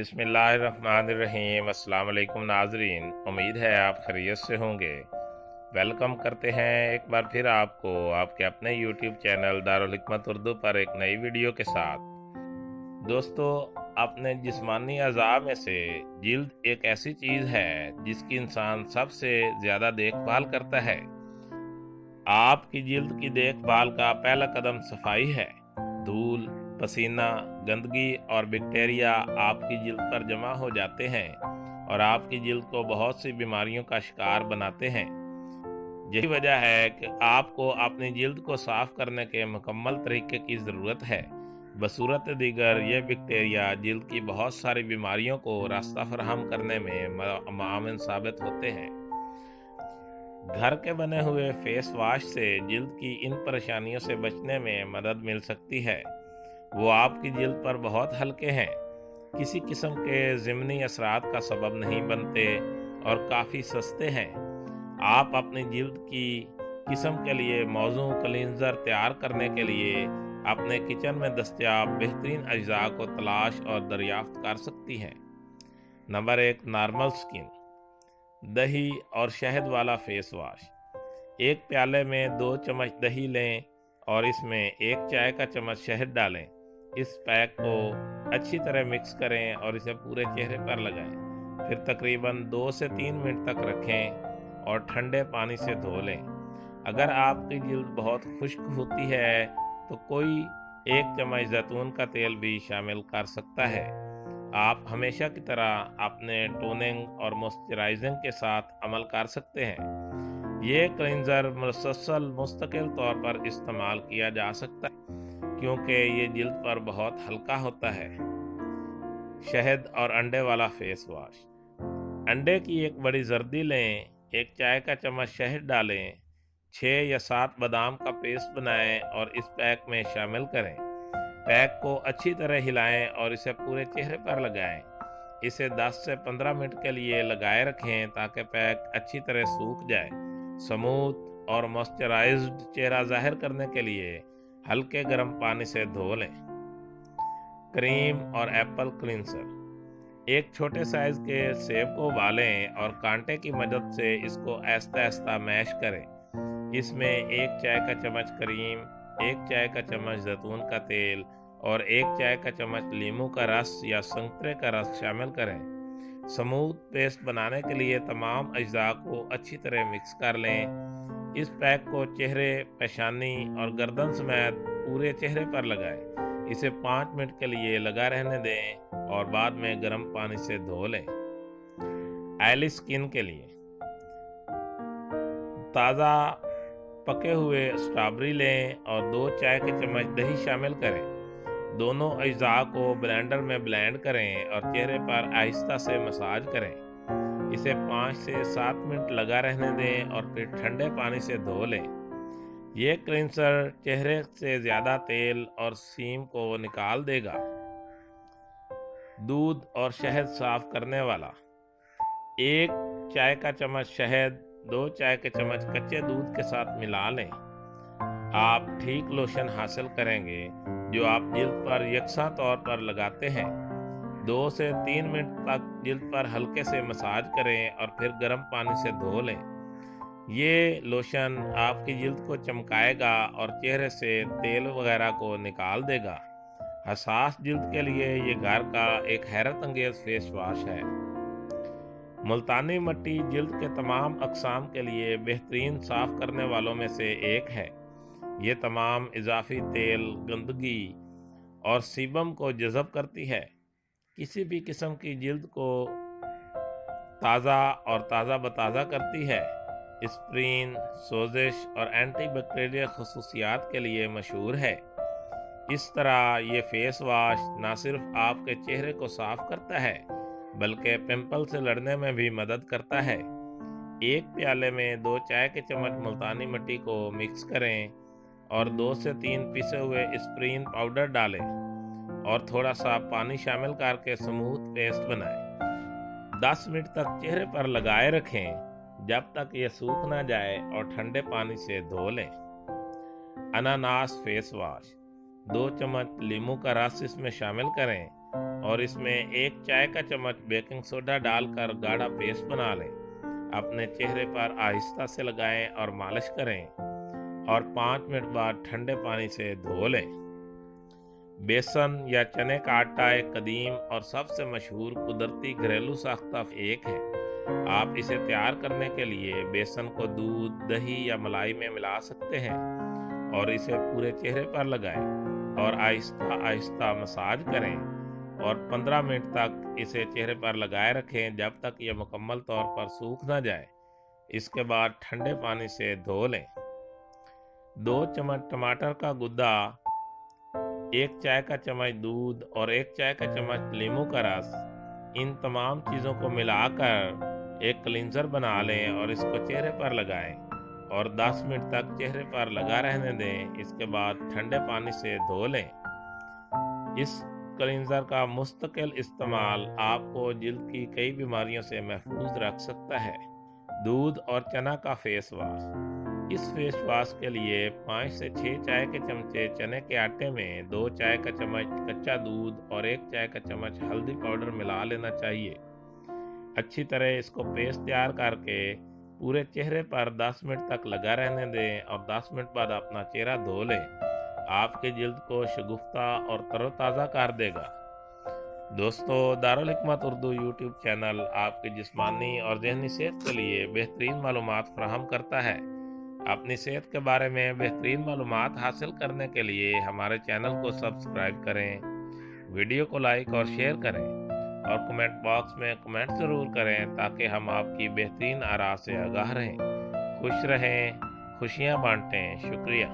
बिस्मिल्लाहिर्रहमानिर्रहीम। अस्सलाम वालेकुम नाजरीन, उम्मीद है आप खैरियत से होंगे। वेलकम करते हैं एक बार फिर आपको आपके अपने YouTube चैनल दारुल हिकमत उर्दू पर एक नई वीडियो के साथ। दोस्तों, अपने जिस्मानी अज़ा में से जिल्द एक ऐसी चीज़ है जिसकी इंसान सबसे ज़्यादा देखभाल करता है। आपकी जिल्द की देखभाल का पहला कदम सफाई है। धूल, पसीना, गंदगी और बैक्टीरिया आपकी जिल्द पर जमा हो जाते हैं और आपकी जिल्द को बहुत सी बीमारियों का शिकार बनाते हैं। यही वजह है कि आपको अपनी जिल्द को साफ करने के मुकम्मल तरीके की ज़रूरत है। बसूरत दीगर ये बैक्टीरिया जिल्द की बहुत सारी बीमारियों को रास्ता फराहम करने में मामून साबित होते हैं। घर के बने हुए फेस वाश से जिल्द की इन परेशानियों से बचने में मदद मिल सकती है। वो आपकी जिल्द पर बहुत हल्के हैं, किसी किस्म के ज़िमनी असरात का सबब नहीं बनते और काफ़ी सस्ते हैं। आप अपनी जिल्द की किस्म के लिए मौजू क्लींजर तैयार करने के लिए अपने किचन में दस्तयाब बेहतरीन अज्जा को तलाश और दरियाफ्त कर सकती हैं। Number 1, normal skin. दही और शहद वाला फेस वाश। एक प्याले में 2 चम्मच दही लें और इसमें 1 चाय का चम्मच शहद डालें। इस पैक को अच्छी तरह मिक्स करें और इसे पूरे चेहरे पर लगाएं। फिर तकरीबन 2 से 3 मिनट तक रखें और ठंडे पानी से धो लें। अगर आपकी जिल्द बहुत खुश्क होती है तो कोई 1 चम्मच जैतून का तेल भी शामिल कर सकता है। आप हमेशा की तरह अपने टोनिंग और मॉइस्चराइजिंग के साथ अमल कर सकते हैं। ये क्लींजर मुस्तकिल तौर पर इस्तेमाल किया जा सकता है क्योंकि ये जिल्द पर बहुत हल्का होता है। शहद और अंडे वाला फेस वॉश। अंडे की एक बड़ी जर्दी लें, 1 चाय का चम्मच शहद डालें, 6 या 7 बादाम का पेस्ट बनाएं और इस पैक में शामिल करें। पैक को अच्छी तरह हिलाएं और इसे पूरे चेहरे पर लगाएं। इसे 10 से 15 मिनट के लिए लगाए रखें ताकि पैक अच्छी तरह सूख जाए। स्मूथ और मॉइस्चराइज्ड चेहरा जाहिर करने के लिए हल्के गर्म पानी से धो लें। क्रीम और एप्पल क्लींसर। एक छोटे साइज के सेब को उबालें और कांटे की मदद से इसको आहिस्ता आहिस्ता मैश करें। इसमें 1 चाय का चम्मच क्रीम, 1 चाय का चम्मच जैतून का तेल और 1 चाय का चम्मच लीमू का रस या संतरे का रस शामिल करें। स्मूथ पेस्ट बनाने के लिए तमाम अज्जा को अच्छी तरह मिक्स कर लें। इस पैक को चेहरे, पेशानी और गर्दन समेत पूरे चेहरे पर लगाएं। इसे 5 मिनट के लिए लगा रहने दें और बाद में गर्म पानी से धो लें। ऑयली स्किन के लिए ताज़ा पके हुए स्ट्रॉबेरी लें और 2 चाय के चम्मच दही शामिल करें। दोनों अज्जा को ब्लेंडर में ब्लेंड करें और चेहरे पर आहिस्ता से मसाज करें। इसे 5 से 7 मिनट लगा रहने दें और फिर ठंडे पानी से धो लें। ये क्लींसर चेहरे से ज़्यादा तेल और सीम को निकाल देगा। दूध और शहद साफ करने वाला। 1 चाय का चम्मच शहद 2 चाय के चम्मच कच्चे दूध के साथ मिला लें। आप ठीक लोशन हासिल करेंगे जो आप जिल्द पर यकसा तौर पर लगाते हैं। 2 से 3 मिनट तक जिल्द पर हल्के से मसाज करें और फिर गर्म पानी से धो लें। ये लोशन आपकी जिल्द को चमकाएगा और चेहरे से तेल वगैरह को निकाल देगा। हसास जिल्द के लिए ये घर का एक हैरत अंगेज फेस वॉश है। मुल्तानी मिट्टी जिल्द के तमाम अक़साम के लिए बेहतरीन साफ करने वालों में से एक है। ये तमाम इजाफी तेल, गंदगी और सीबम को जज़ब करती है। किसी भी किस्म की जिल्द को ताज़ा और ताज़ा बताज़ा करती है। स्प्रीन, सोजिश और एंटी बैक्टीरियल खसूसियात के लिए मशहूर है। इस तरह ये फेस वॉश न सिर्फ आपके चेहरे को साफ करता है बल्कि पिंपल से लड़ने में भी मदद करता है। एक प्याले में 2 चाय के चम्मच मुल्तानी मिट्टी को मिक्स करें और 2 से 3 पिसे हुए स्प्रीन पाउडर डालें और थोड़ा सा पानी शामिल करके स्मूथ पेस्ट बनाएं। 10 मिनट तक चेहरे पर लगाए रखें जब तक ये सूख ना जाए और ठंडे पानी से धो लें। अनानास फेस वॉश। 2 चम्मच लीमू का रस इसमें शामिल करें और इसमें 1 चाय का चम्मच बेकिंग सोडा डालकर गाढ़ा पेस्ट बना लें। अपने चेहरे पर आहिस्ता से लगाएं और मालिश करें और 5 मिनट बाद ठंडे पानी से धो लें। बेसन या चने का आटा एक कदीम और सबसे मशहूर कुदरती घरेलू साख्ता एक है। आप इसे तैयार करने के लिए बेसन को दूध, दही या मलाई में मिला सकते हैं और इसे पूरे चेहरे पर लगाएं और आहिस्ता आहिस्ता मसाज करें और 15 मिनट तक इसे चेहरे पर लगाए रखें जब तक यह मुकम्मल तौर पर सूख ना जाए। इसके बाद ठंडे पानी से धो लें। 2 चम्मच टमाटर का गुद्दा, 1 चाय का चम्मच दूध और 1 चाय का चम्मच नींबू का रस, इन तमाम चीज़ों को मिलाकर एक क्लींजर बना लें और इसको चेहरे पर लगाएं और 10 मिनट तक चेहरे पर लगा रहने दें। इसके बाद ठंडे पानी से धो लें। इस क्लींजर का मुस्तकिल इस्तेमाल आपको जिल्द की कई बीमारियों से महफूज रख सकता है। दूध और चना का फेस वॉश। इस फेस वॉश के लिए 5 से 6 चाय के चमचे चने के आटे में 2 चाय का चम्मच कच्चा दूध और 1 चाय का चम्मच हल्दी पाउडर मिला लेना चाहिए। अच्छी तरह इसको पेस्ट तैयार करके पूरे चेहरे पर 10 मिनट तक लगा रहने दें और 10 मिनट बाद अपना चेहरा धो लें। आपके जिल्द को शगुफ्ता और तरोताज़ा कर देगा। दोस्तों, दारुल हिकमत उर्दू यूट्यूब चैनल आपकी जिस्मानी और ज़हनी सेहत के लिए बेहतरीन मालूमात फराहम करता है। अपनी सेहत के बारे में बेहतरीन मालूमात हासिल करने के लिए हमारे चैनल को सब्सक्राइब करें, वीडियो को लाइक और शेयर करें और कमेंट बॉक्स में कमेंट ज़रूर करें ताकि हम आपकी बेहतरीन आरा से आगाह रहें। खुश रहें, खुशियाँ बांटें। शुक्रिया।